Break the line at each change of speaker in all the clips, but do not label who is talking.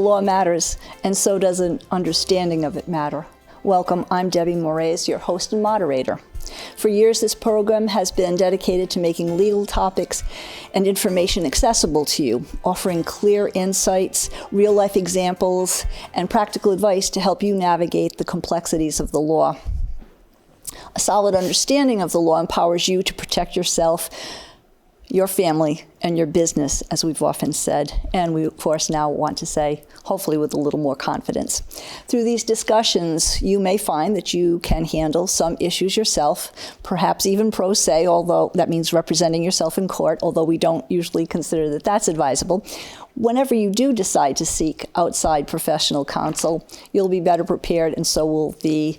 law matters, and so does an understanding of it matter. Welcome, I'm Debbie Moraes, your host and moderator. For years, this program has been dedicated to making legal topics and information accessible to you, offering clear insights, real-life examples, and practical advice to help you navigate the complexities of the law. A solid understanding of the law empowers you to protect yourself, your family, and your business, as we've often said, and we, of course, now want to say, hopefully with a little more confidence. Through these discussions, you may find that you can handle some issues yourself, perhaps even pro se, although that means representing yourself in court, although we don't usually consider that that's advisable. Whenever you do decide to seek outside professional counsel, you'll be better prepared, and so will the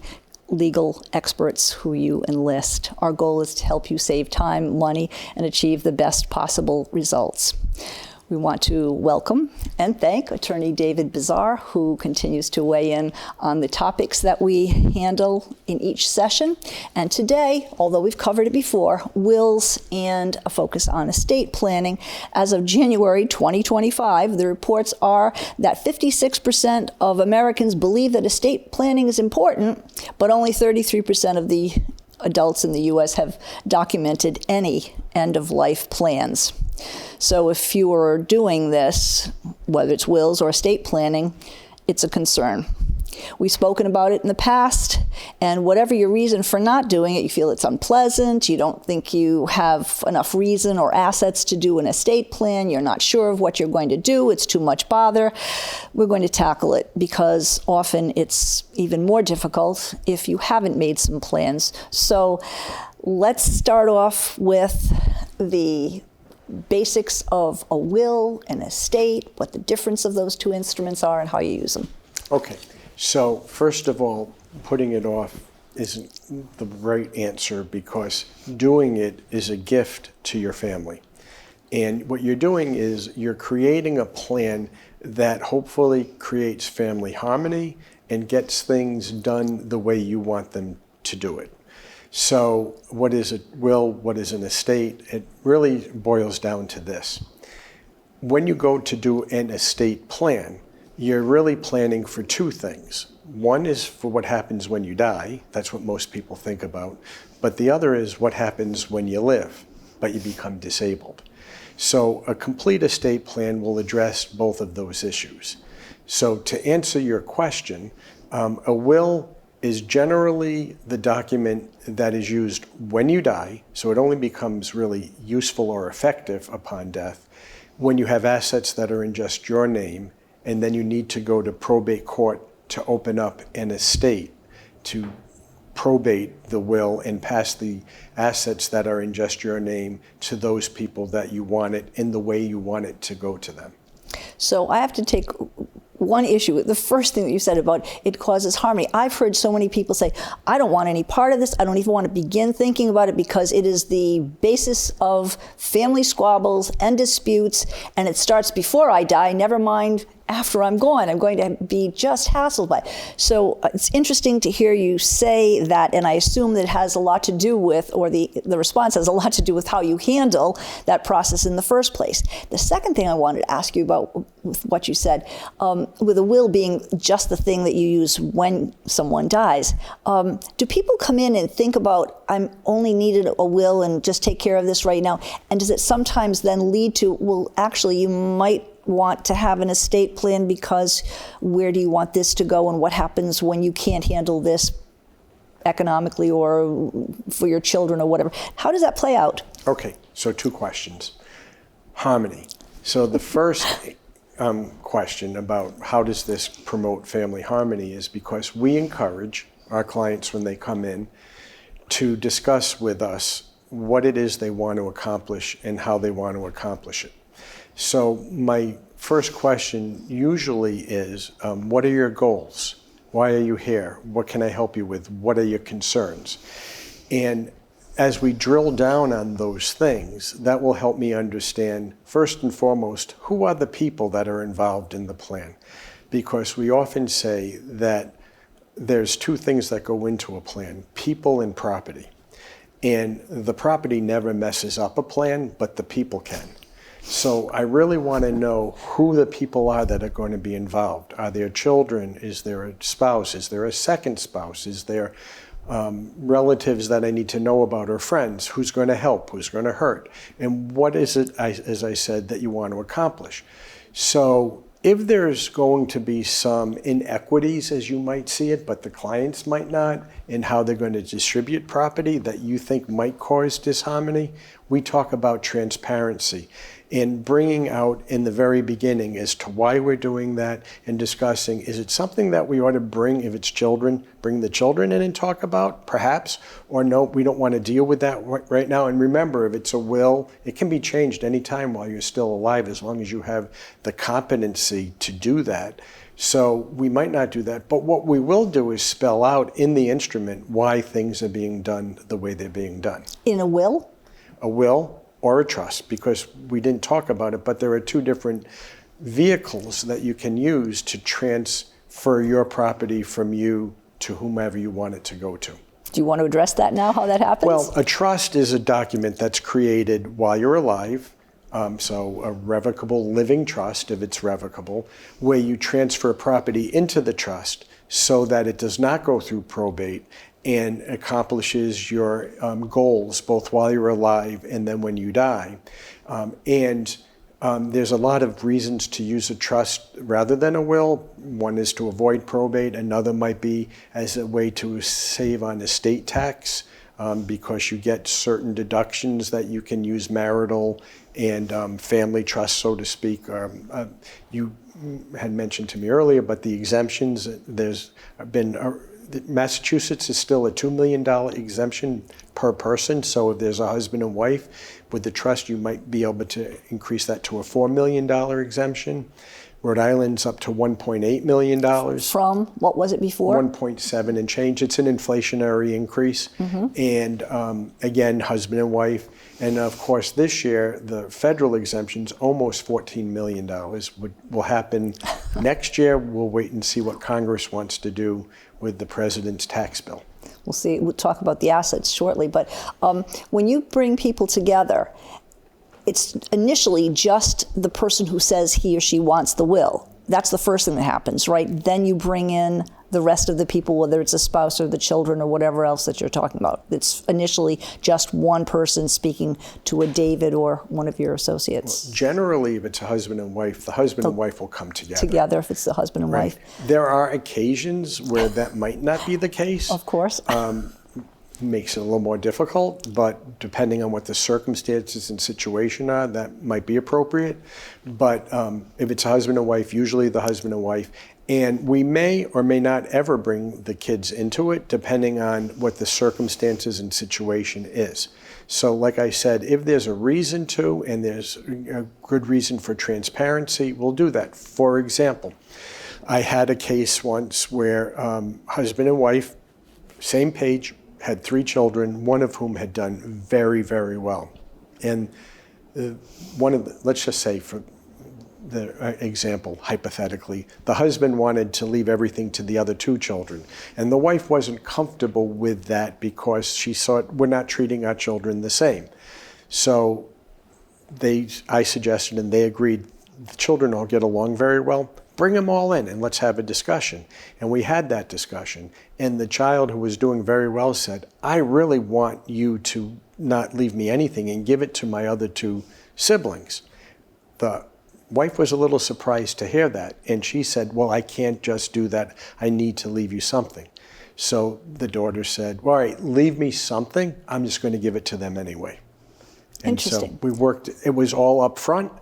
legal experts who you enlist. Our goal is to help you save time, money, and achieve the best possible results. We want to welcome and thank Attorney David Bazar, who continues to weigh in on the topics that we handle in each session. And today, although we've covered it before, wills and a focus on estate planning. As of January 2025, the reports are that 56% of Americans believe that estate planning is important, but only 33% of the adults in the U.S. have documented any end-of-life plans. So if you are doing this, whether it's wills or estate planning, it's a concern. We've spoken about it in the past, and whatever your reason for not doing it, you feel it's unpleasant, you don't think you have enough reason or assets to do an estate plan, you're not sure of what you're going to do, it's too much bother, we're going to tackle it because often it's even more difficult if you haven't made some plans. So let's start off with the basics of a will and estate, what the difference of those two instruments are, and how you use them.
Okay, so first of all, putting it off isn't the right answer because doing it is a gift to your family. And what you're doing is you're creating a plan that hopefully creates family harmony and gets things done the way you want them to do it. So what is a will, what is an estate? It really boils down to this. When you go to do an estate plan, you're really planning for two things. One is for what happens when you die. That's what most people think about. But the other is what happens when you live, but you become disabled. So a complete estate plan will address both of those issues. So to answer your question, a will is generally the document that is used when you die, so it only becomes really useful or effective upon death, when you have assets that are in just your name, and then you need to go to probate court to open up an estate to probate the will and pass the assets that are in just your name to those people that you want it in the way you want it to go to them.
So I have to take one issue, the first thing that you said about it causes harmony. I've heard so many people say, I don't want any part of this. I don't even want to begin thinking about it because it is the basis of family squabbles and disputes, and it starts before I die, never mind after I'm gone. I'm going to be just hassled by it. So it's interesting to hear you say that, and I assume that it has a lot to do with, or the response has a lot to do with how you handle that process in the first place. The second thing I wanted to ask you about with what you said, with a will being just the thing that you use when someone dies, do people come in and think about, I'm only needed a will and just take care of this right now? And does it sometimes then lead to, well, actually you might want to have an estate plan because where do you want this to go and what happens when you can't handle this economically or for your children or whatever? How does that play out?
Okay, so two questions. Harmony. So the first question about how does this promote family harmony is because we encourage our clients when they come in to discuss with us what it is they want to accomplish and how they want to accomplish it. So my first question usually is, what are your goals? Why are you here? What can I help you with? What are your concerns? And as we drill down on those things, that will help me understand, first and foremost, who are the people that are involved in the plan? Because we often say that there's two things that go into a plan, people and property. And the property never messes up a plan, but the people can. So I really want to know who the people are that are going to be involved. Are there children? Is there a spouse? Is there a second spouse? Is there relatives that I need to know about, or friends? Who's going to help? Who's going to hurt? And what is it, as I said, that you want to accomplish? So if there's going to be some inequities, as you might see it, but the clients might not, in how they're going to distribute property that you think might cause disharmony, we talk about transparency and bringing out in the very beginning as to why we're doing that, and discussing, is it something that we ought to bring, if it's children, bring the children in and talk about, perhaps, or no, we don't want to deal with that right now. And remember, if it's a will, it can be changed anytime while you're still alive, as long as you have the competency to do that. So we might not do that, but what we will do is spell out in the instrument why things are being done the way they're being done.
In a will?
A will or a trust, because we didn't talk about it, but there are two different vehicles that you can use to transfer your property from you to whomever you want it to go to.
Do you want to address that now, how that happens?
Well, a trust is a document that's created while you're alive, so a revocable living trust, if it's revocable, where you transfer property into the trust so that it does not go through probate and accomplishes your goals both while you're alive and then when you die. There's a lot of reasons to use a trust rather than a will. One is to avoid probate. Another might be as a way to save on estate tax, because you get certain deductions that you can use marital and family trust, so to speak. You had mentioned to me earlier, but the exemptions, there's been Massachusetts is still a $2 million exemption per person. So if there's a husband and wife with the trust, you might be able to increase that to a $4 million exemption. Rhode Island's up to $1.8 million.
From, what was it before?
1.7 and change. It's an inflationary increase. Mm-hmm. And again, husband and wife. And of course, this year, the federal exemption's almost $14 million. Will happen next year. We'll wait and see what Congress wants to do with the president's tax bill.
We'll see. We'll talk about the assets shortly. But when you bring people together, it's initially just the person who says he or she wants the will. That's the first thing that happens, right? Then you bring in the rest of the people, whether it's a spouse or the children or whatever else that you're talking about. It's initially just one person speaking to a David or one of your associates.
Well, generally, if it's a husband and wife, the husband and wife will come together.
Together, if it's the husband and wife.
There are occasions where that might not be the case.
Of course.
Makes it a little more difficult, but depending on what the circumstances and situation are, that might be appropriate. But if it's a husband and wife, usually the husband and wife. And we may or may not ever bring the kids into it, depending on what the circumstances and situation is. So like I said, if there's a reason to, and there's a good reason for transparency, we'll do that. For example, I had a case once where husband and wife, same page, had 3 children, one of whom had done very, very well. And let's just say for the example, hypothetically, the husband wanted to leave everything to the other 2 children. And the wife wasn't comfortable with that because she thought, we're not treating our children the same. So I suggested, and they agreed, the children all get along very well. Bring them all in and let's have a discussion. And we had that discussion. And the child who was doing very well said, I really want you to not leave me anything and give it to my other 2 siblings. The wife was a little surprised to hear that. And she said, well, I can't just do that. I need to leave you something. So the daughter said, all right, leave me something. I'm just going to give it to them anyway. And
Interesting.
So we worked, it was all up front.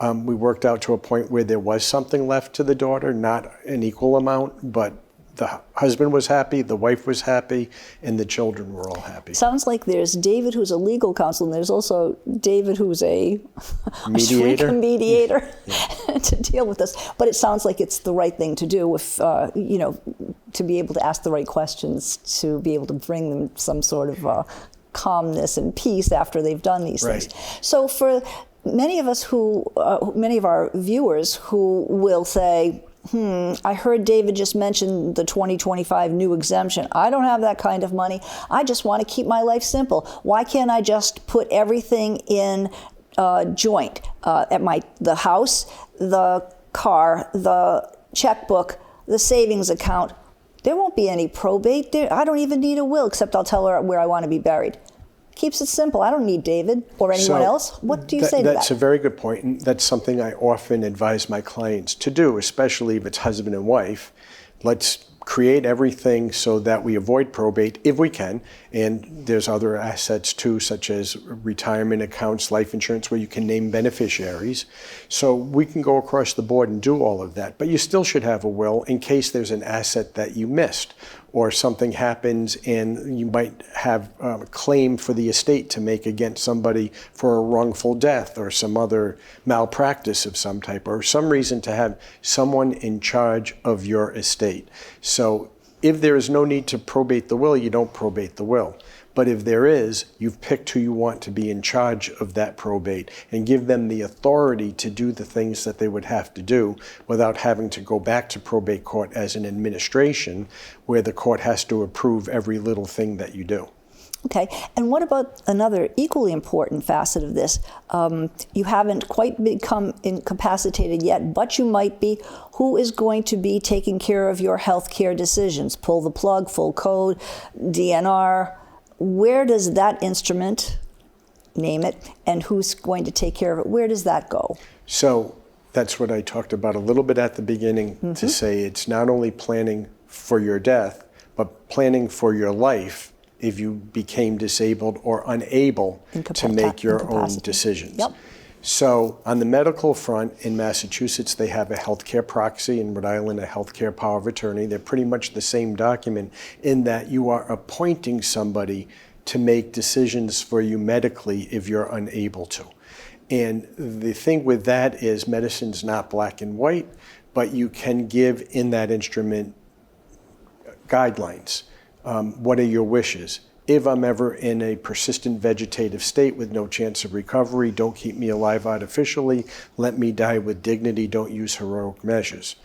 We worked out to a point where there was something left to the daughter, not an equal amount, but the husband was happy, the wife was happy, and the children were all happy.
Sounds like there's David who's a legal counsel, and there's also David who's a mediator to deal with this. But it sounds like it's the right thing to do if, to be able to ask the right questions, to be able to bring them some sort of calmness and peace after they've done these things. So for many of us many of our viewers who will say, I heard David just mention the 2025 new exemption. I don't have that kind of money. I just want to keep my life simple. Why can't I just put everything in joint, at the house, the car, the checkbook, the savings account, there won't be any probate. I don't even need a will, except I'll tell her where I want to be buried. Keeps it simple. I don't need David or anyone else. What do you say to that?
That's a very good point, and that's something I often advise my clients to do, especially if it's husband and wife. Let's create everything so that we avoid probate if we can. And there's other assets too, such as retirement accounts, life insurance, where you can name beneficiaries. So we can go across the board and do all of that. But you still should have a will in case there's an asset that you missed, or something happens and you might have a claim for the estate to make against somebody for a wrongful death or some other malpractice of some type, or some reason to have someone in charge of your estate. So if there is no need to probate the will, you don't probate the will. But if there is, you've picked who you want to be in charge of that probate and give them the authority to do the things that they would have to do without having to go back to probate court as an administration where the court has to approve every little thing that you do.
Okay, and what about another equally important facet of this? You haven't quite become incapacitated yet, but you might be. Who is going to be taking care of your health care decisions? Pull the plug, full code, DNR. Where does that instrument, name it, and who's going to take care of it, where does that go?
So that's what I talked about a little bit at the beginning, to say it's not only planning for your death, but planning for your life if you became disabled or unable to make your own decisions.
Yep.
So on the medical front, in Massachusetts, they have a healthcare proxy. In Rhode Island, a healthcare power of attorney. They're pretty much the same document in that you are appointing somebody to make decisions for you medically if you're unable to. And the thing with that is medicine's not black and white, but you can give in that instrument guidelines. What are your wishes? If I'm ever in a persistent vegetative state with no chance of recovery, don't keep me alive artificially, let me die with dignity, don't use heroic measures.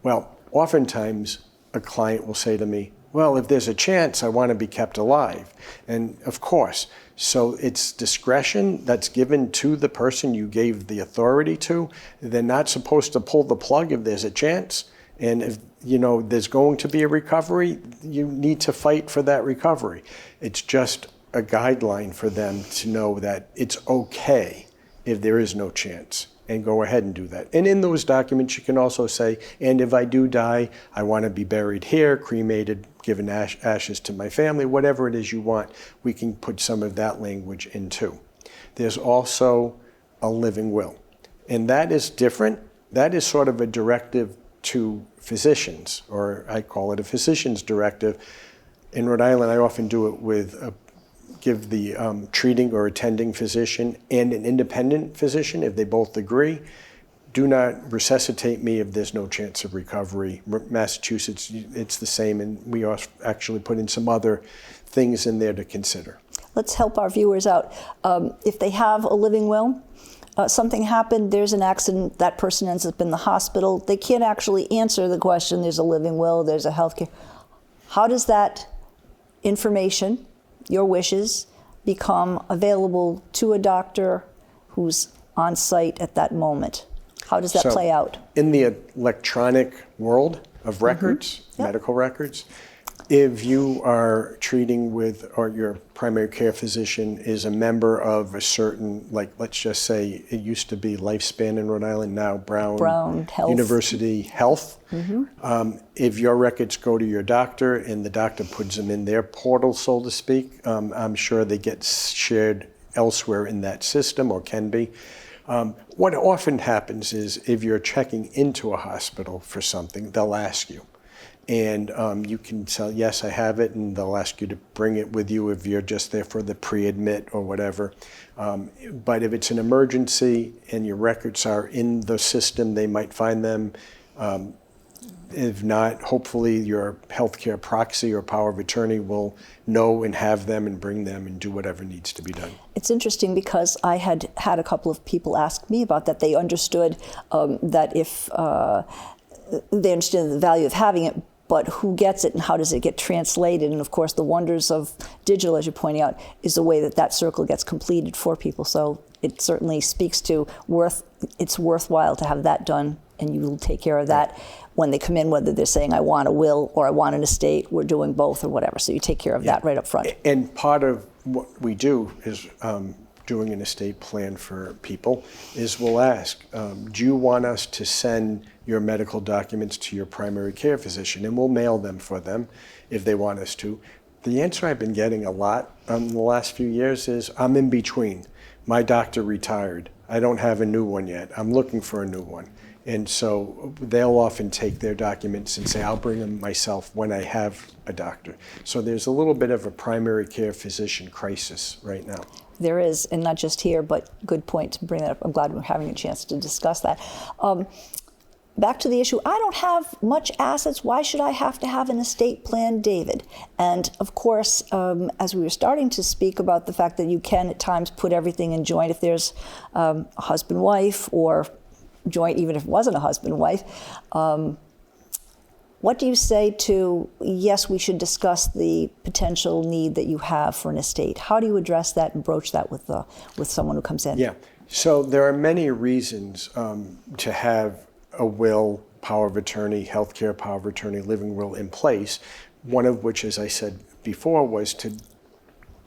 Well, oftentimes a client will say to me, well, if there's a chance, I want to be kept alive. And of course, so it's discretion that's given to the person you gave the authority to. They're not supposed to pull the plug if there's a chance. And if there's going to be a recovery, you need to fight for that recovery. It's just a guideline for them to know that it's okay if there is no chance, and go ahead and do that. And in those documents, you can also say, and if I do die, I want to be buried here, cremated, given ashes to my family, whatever it is you want, we can put some of that language in too. There's also a living will, and that is different. That is sort of a directive to physicians, or I call it a physician's directive. In Rhode Island, I often do it with give the treating or attending physician and an independent physician, if they both agree, do not resuscitate me if there's no chance of recovery. Massachusetts, it's the same, and we actually put in some other things in there to consider.
Let's help our viewers out. If they have a living will, something happened, there's an accident, that person ends up in the hospital, they can't actually answer the question, there's a living will, there's a healthcare. How does that information, your wishes, become available to a doctor who's on site at that moment? How does that play out?
In the electronic world of records, medical records, if you are treating with, or your primary care physician is a member of a certain, like let's just say it used to be Lifespan in Rhode Island, now Brown
Health.
University Health. If your records go to your doctor and the doctor puts them in their portal, so to speak, I'm sure they get shared elsewhere in that system, or can be. What often happens is if you're checking into a hospital for something, they'll ask you. And you can tell, yes, I have it, and they'll ask you to bring it with you if you're just there for the pre-admit or whatever. But if it's an emergency and your records are in the system, they might find them. If not, hopefully your healthcare proxy or power of attorney will know and have them and bring them and do whatever needs to be done.
It's interesting because I had a couple of people ask me about that. They understood that if they understood the value of having it, but who gets it and how does it get translated? And of course, the wonders of digital, as you're pointing out, is the way that that circle gets completed for people. So it certainly speaks to it's worthwhile to have that done, and you will take care of that when they come in, whether they're saying, I want a will or I want an estate, we're doing both or whatever. So you take care of that right up front.
And part of what we do is doing an estate plan for people is we'll ask, do you want us to send your medical documents to your primary care physician? And we'll mail them for them if they want us to. The answer I've been getting a lot in the last few years is, I'm in between. My doctor retired. I don't have a new one yet. I'm looking for a new one. And so they'll often take their documents and say, I'll bring them myself when I have a doctor. So there's a little bit of a primary care physician crisis right now.
There is, and not just here, but good point to bring that up. I'm glad we're having a chance to discuss that. Back to the issue, I don't have much assets. Why should I have to have an estate plan, David? And of course, as we were starting to speak about the fact that you can at times put everything in joint if there's a husband-wife, or joint even if it wasn't a husband-wife. What do you say to, yes, we should discuss the potential need that you have for an estate? How do you address that and broach that with someone who comes in?
Yeah, so there are many reasons to have a will, power of attorney, healthcare power of attorney, living will in place. One of which, as I said before, was to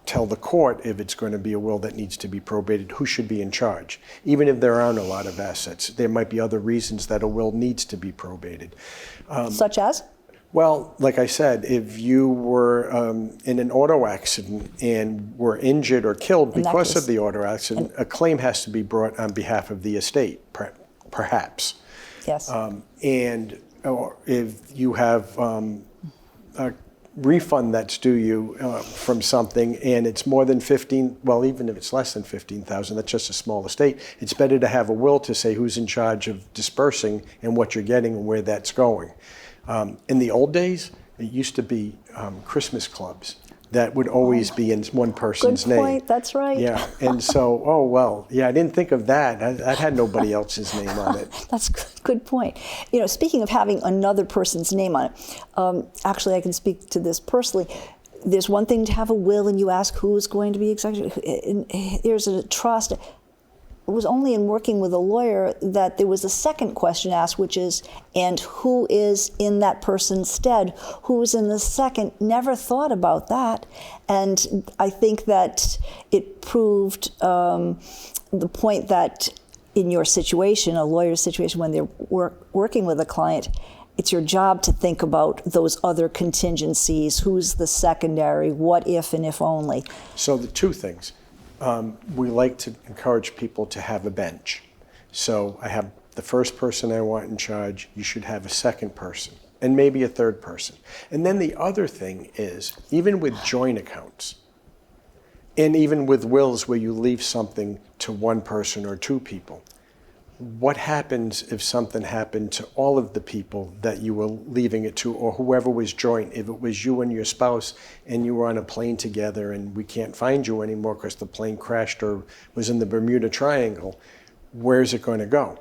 tell the court if it's going to be a will that needs to be probated, who should be in charge. Even if there aren't a lot of assets, there might be other reasons that a will needs to be probated.
Such as?
Well, like I said, if you were in an auto accident and were injured or killed because of the auto accident, a claim has to be brought on behalf of the estate, perhaps.
Yes.
Or if you have a refund that's due you from something and it's more than 15, well, even if it's less than 15,000, that's just a small estate. It's better to have a will to say who's in charge of dispersing and what you're getting and where that's going. In the old days, it used to be Christmas clubs that would always be in one person's name.
Good point, that's right.
Yeah, and so, I didn't think of that. I had nobody else's name on it.
That's a good point. You know, speaking of having another person's name on it, actually I can speak to this personally. There's one thing to have a will and you ask who is going to be executor. There's a trust. It was only in working with a lawyer that there was a second question asked, which is, and who is in that person's stead? Who's in the second? Never thought about that. And I think that it proved the point that in your situation, a lawyer's situation, when they're working with a client, it's your job to think about those other contingencies. Who's the secondary? What if and if only?
So the two things. We like to encourage people to have a bench. So I have the first person I want in charge, you should have a second person, and maybe a third person. And then the other thing is, even with joint accounts, and even with wills where you leave something to one person or two people, what happens if something happened to all of the people that you were leaving it to, or whoever was joint? If it was you and your spouse and you were on a plane together and we can't find you anymore because the plane crashed or was in the Bermuda Triangle, where's it going to go?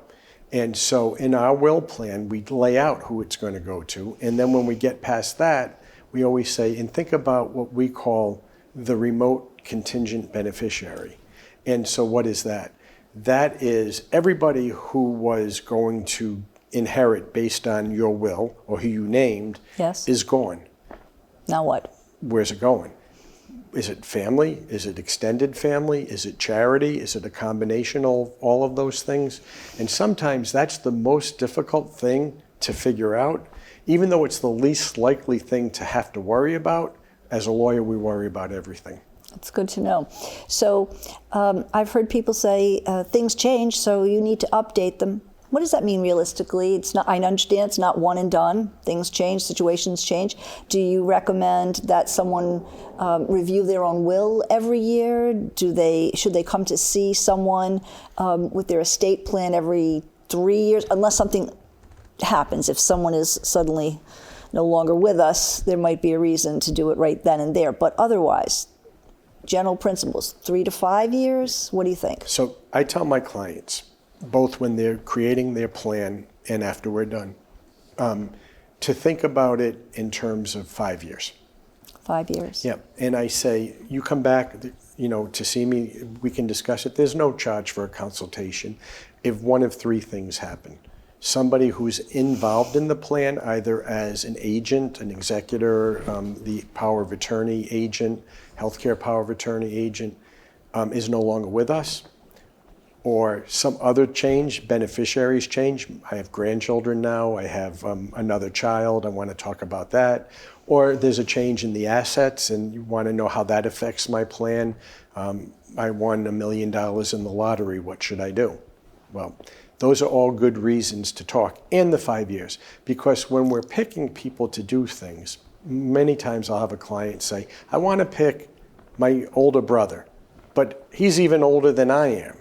And so in our will plan, we lay out who it's going to go to. And then when we get past that, we always say, and think about what we call the remote contingent beneficiary. And so what is that? That is everybody who was going to inherit based on your will or who you named is gone.
Now what?
Where's it going? Is it family? Is it extended family? Is it charity? Is it a combination of all of those things? And sometimes that's the most difficult thing to figure out. Even though it's the least likely thing to have to worry about, as a lawyer, we worry about everything.
That's good to know. So I've heard people say things change, so you need to update them. What does that mean realistically? It's not. I understand it's not one and done. Things change, situations change. Do you recommend that someone review their own will every year? Should they come to see someone with their estate plan every 3 years? Unless something happens. If someone is suddenly no longer with us, there might be a reason to do it right then and there. But otherwise, general principles, 3 to 5 years? What do you think?
So I tell my clients, both when they're creating their plan and after we're done, to think about it in terms of 5 years.
5 years.
Yeah, and I say, you come back, to see me, we can discuss it. There's no charge for a consultation if one of three things happen. Somebody who's involved in the plan, either as an agent, an executor, the power of attorney agent, healthcare power of attorney agent, is no longer with us, or some other change, beneficiaries change. I have grandchildren now, I have another child, I want to talk about that. Or there's a change in the assets and you want to know how that affects my plan. I won $1 million in the lottery, what should I do? Well, those are all good reasons to talk, and the 5 years. Because when we're picking people to do things, many times I'll have a client say, I want to pick my older brother, but he's even older than I am.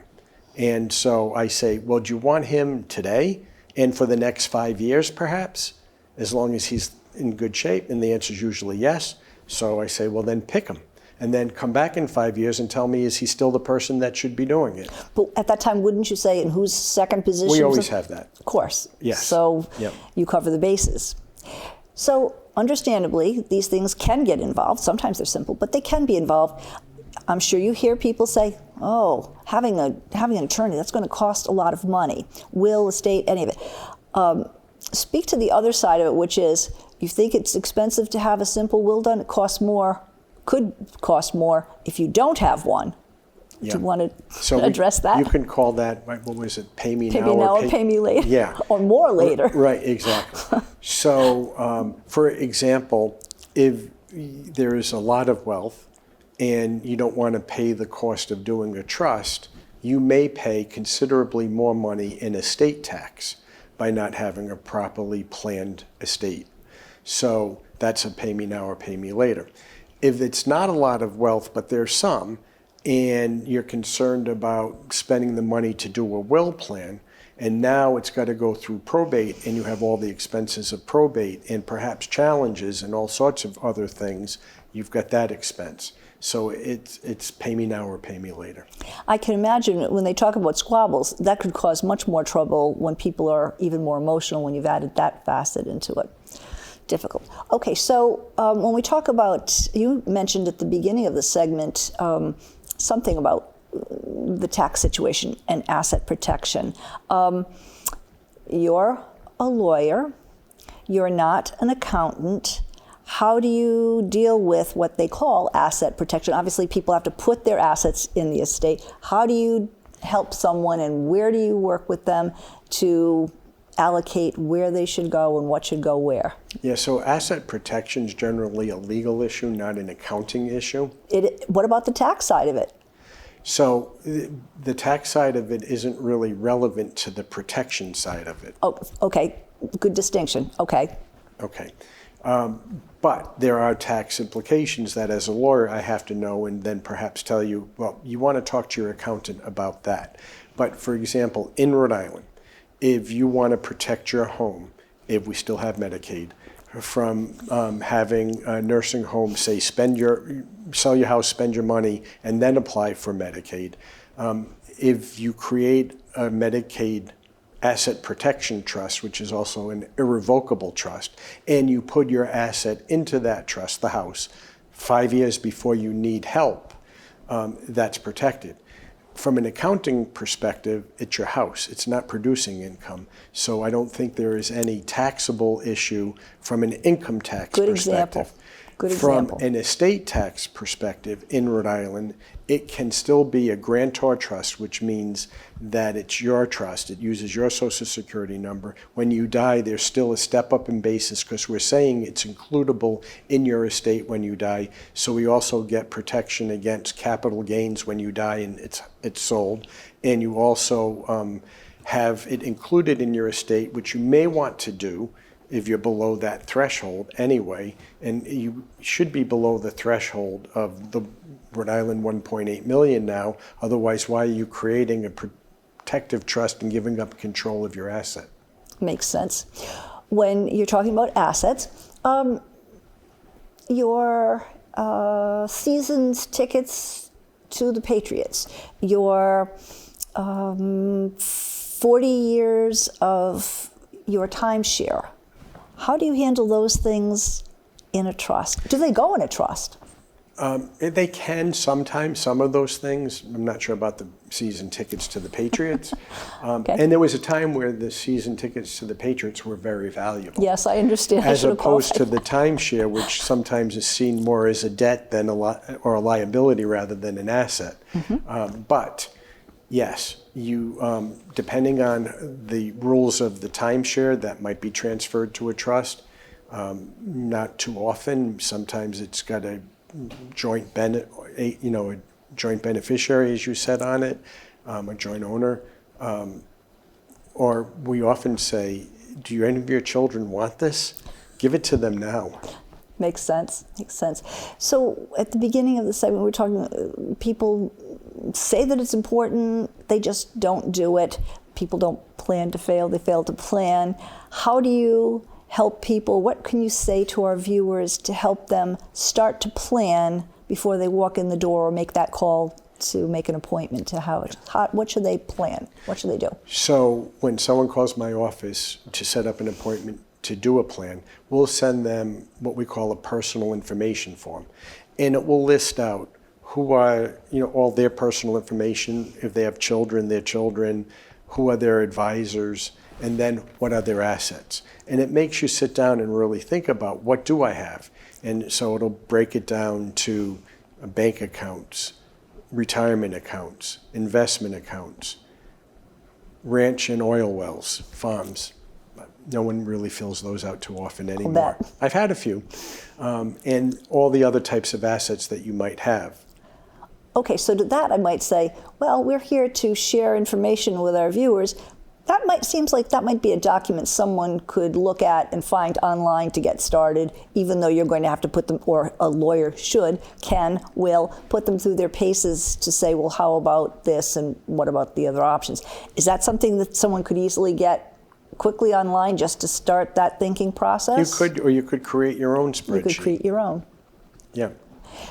And so I say, well, do you want him today and for the next 5 years perhaps, as long as he's in good shape? And the answer is usually yes. So I say, well, then pick him. And then come back in 5 years and tell me, is he still the person that should be doing it?
But at that time, wouldn't you say in whose second position?
We always have that.
Of course.
Yes.
So
yep.
You cover the bases. So understandably, these things can get involved. Sometimes they're simple, but they can be involved. I'm sure you hear people say, oh, having an attorney, that's going to cost a lot of money. Will, estate, any of it. Speak to the other side of it, which is you think it's expensive to have a simple will done. It costs more, could cost more if you don't have one. Yeah. Do you want to address that?
You can call that, what was it, pay me now
or pay me later.
Yeah.
Or more later.
Right, exactly. So, for example, if there is a lot of wealth and you don't want to pay the cost of doing a trust, you may pay considerably more money in estate tax by not having a properly planned estate. So that's a pay me now or pay me later. If it's not a lot of wealth, but there's some, and you're concerned about spending the money to do a will plan, and now it's got to go through probate, and you have all the expenses of probate and perhaps challenges and all sorts of other things, you've got that expense. So it's pay me now or pay me later.
I can imagine when they talk about squabbles, that could cause much more trouble when people are even more emotional when you've added that facet into it. Difficult. Okay, so when we talk about, you mentioned at the beginning of the segment something about the tax situation and asset protection. You're a lawyer, you're not an accountant. How do you deal with what they call asset protection? Obviously, people have to put their assets in the estate. How do you help someone, and where do you work with them to allocate where they should go and what should go where?
Yeah, so asset protection is generally a legal issue, not an accounting issue.
What about the tax side of it?
So the tax side of it isn't really relevant to the protection side of it.
Oh, okay. Good distinction. Okay.
Okay. But there are tax implications that as a lawyer I have to know and then perhaps tell you, well, you want to talk to your accountant about that. But for example, in Rhode Island, if you want to protect your home, if we still have Medicaid, from having a nursing home say sell your house, spend your money, and then apply for Medicaid. If you create a Medicaid asset protection trust, which is also an irrevocable trust, and you put your asset into that trust, the house, 5 years before you need help, that's protected. From an accounting perspective, it's your house. It's not producing income. So I don't think there is any taxable issue from an income tax perspective.
Good example.
From an estate tax perspective in Rhode Island, it can still be a grantor trust, which means that it's your trust. It uses your Social Security number. When you die, there's still a step up in basis because we're saying it's includable in your estate when you die. So we also get protection against capital gains when you die and it's sold. And you also have it included in your estate, which you may want to do if you're below that threshold anyway, and you should be below the threshold of the Rhode Island 1.8 million now. Otherwise, why are you creating a protective trust and giving up control of your asset?
Makes sense. When you're talking about assets, your season's tickets to the Patriots, your 40 years of your timeshare, how do you handle those things in a trust? Do they go in a trust?
They can sometimes, some of those things. I'm not sure about the season tickets to the Patriots.
Okay.
And there was a time where the season tickets to the Patriots were very valuable.
Yes, I understand.
As opposed to the timeshare, which sometimes is seen more as a debt than or a liability rather than an asset. But yes, you depending on the rules of the timeshare, that might be transferred to a trust. Not too often. Sometimes it's got a joint a joint beneficiary, as you said, on it, a joint owner. Or we often say, do any of your children want this? Give it to them now.
Makes sense. Makes sense. So at the beginning of the segment, we were talking, people say that it's important, they just don't do it. People don't plan to fail, they fail to plan. How do you help people? What can you say to our viewers to help them start to plan before they walk in the door or make that call to make an appointment? What should they plan? What should they do?
So when someone calls my office to set up an appointment to do a plan, we'll send them what we call a personal information form. And it will list out who are, all their personal information, if they have children, their children, who are their advisors, and then what are their assets. And it makes you sit down and really think about, what do I have? And so it'll break it down to bank accounts, retirement accounts, investment accounts, ranch and oil wells, farms. No one really fills those out too often anymore. I've had a few. And all the other types of assets that you might have.
Okay, so to that I might say, well, we're here to share information with our viewers. Seems like that might be a document someone could look at and find online to get started, even though you're going to have to put them, or a lawyer will put them through their paces to say, well, how about this and what about the other options? Is that something that someone could easily get quickly online just to start that thinking process?
You could create your own spreadsheet.
You could create your own.
Yeah.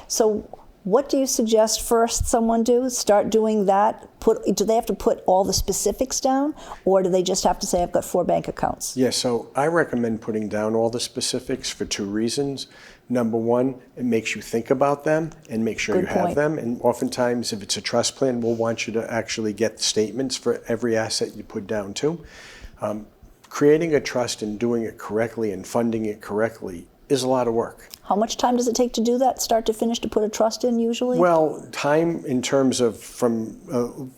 So what do you suggest first someone do? Start doing that? Do they have to put all the specifics down, or do they just have to say, I've got 4 bank accounts?
Yeah, so I recommend putting down all the specifics for 2 reasons. Number one, it makes you think about them and make sure you have them. And oftentimes, if it's a trust plan, we'll want you to actually get statements for every asset you put down too. Creating a trust and doing it correctly and funding it correctly is a lot of work.
How much time does it take to do that, start to finish, to put a trust in usually?
Well, time in terms of from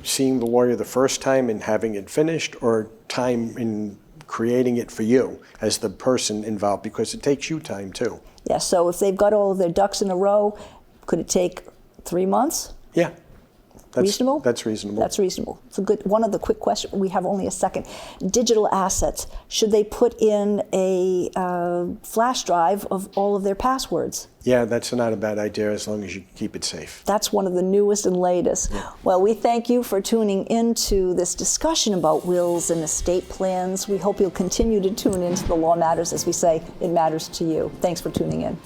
seeing the lawyer the first time and having it finished, or time in creating it for you as the person involved, because it takes you time too.
Yeah, so if they've got all of their ducks in a row, could it take 3 months?
Yeah.
Reasonable?
That's reasonable.
That's reasonable. It's a good one. Of the quick questions, we have only a second. Digital assets, should they put in a flash drive of all of their passwords?
Yeah, that's not a bad idea as long as you keep it safe.
That's one of the newest and latest. Yeah. Well, we thank you for tuning into this discussion about wills and estate plans. We hope you'll continue to tune into the Law Matters. As we say, it matters to you. Thanks for tuning in.